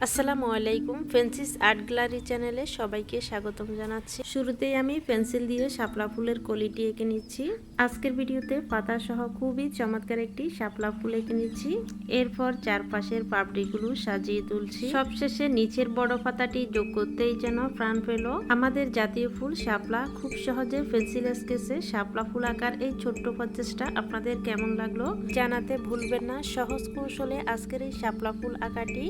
আসসালামু আলাইকুম। ফেন্সিস art gallery চ্যানেলে সবাইকে স্বাগতম জানাচ্ছি। শুরুতেই আমি পেন্সিল দিয়ে শাপলা ফুলের কলিটি এঁকে নিচ্ছি। আজকের ভিডিওতে পাতা সহ খুবই চমৎকার একটি শাপলা ফুল এঁকে নিচ্ছি। এরপর চারপাশের পাপড়িগুলো সাজিয়ে তুলছি। সবশেষে নিচের বড় পাতাটি যোগ করতেই যেন প্রাণ পেল। আমাদের জাতীয় ফুল শাপলা। খুব সহজে পেন্সিল স্কেচে শাপলা ফুল আঁকার এই ছোট্ট প্রচেষ্টা আপনাদের কেমন লাগলো জানাতে ভুলবেন না। সহজ কৌশলে আজকের এই শাপলা ফুল আঁকাটি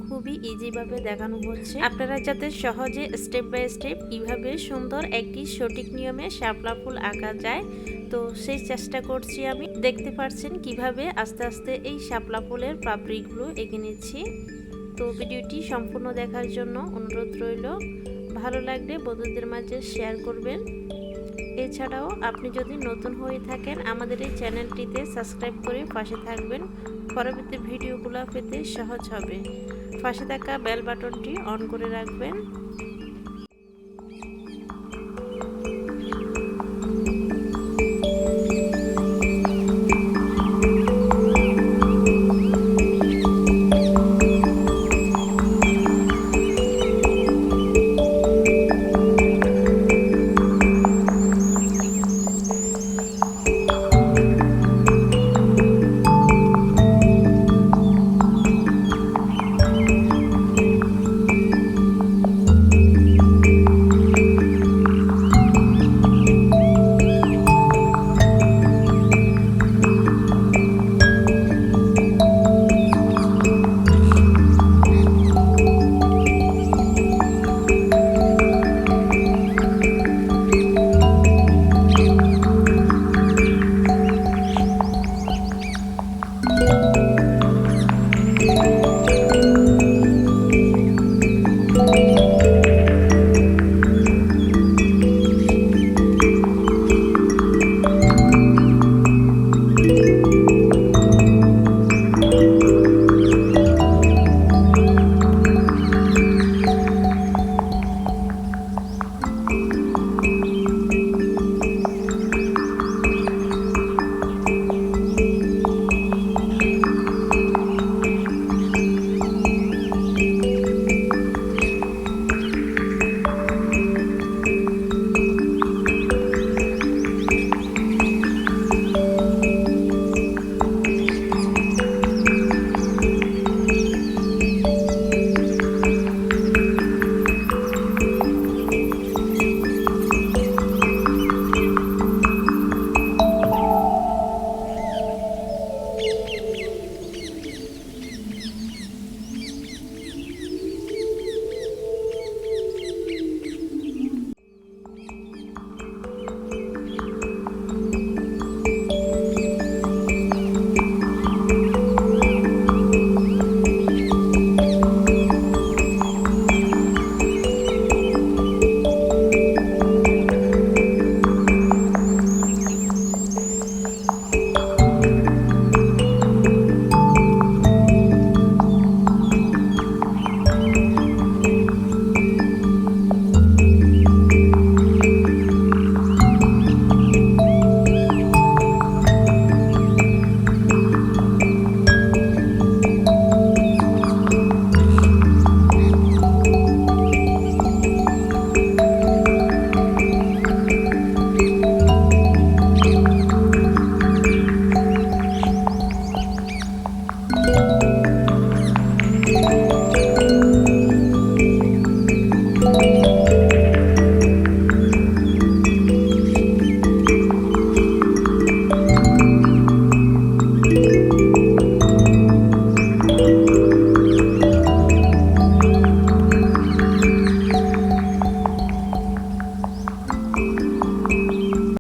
খুবই ইজি ভাবে দেখানো হচ্ছে। আপনারা যাতে সহজে স্টেপ বাই স্টেপ কিভাবে সুন্দর একটি সঠিক নিয়মে শাপলা ফুল আঁকা যায়, তো সেই চেষ্টা করছি আমি। দেখতে পাচ্ছেন কিভাবে আস্তে আস্তে এই শাপলা ফুলের পাপড়িগুলো এঁকে নিচ্ছি। তো ভিডিওটি সম্পূর্ণ দেখার জন্য অনুরোধ রইল। ভালো লাগলে বন্ধুদের মাঝে শেয়ার করবেন। এছাড়াও আপনি যদি নতুন হয়ে থাকেন আমাদের এই চ্যানেলটিতে সাবস্ক্রাইব করে পাশে থাকবেন। পরবর্তী ভিডিওগুলো পেতে সহজ হবে। পাশে থাকা বেল বাটনটি অন করে রাখবেন।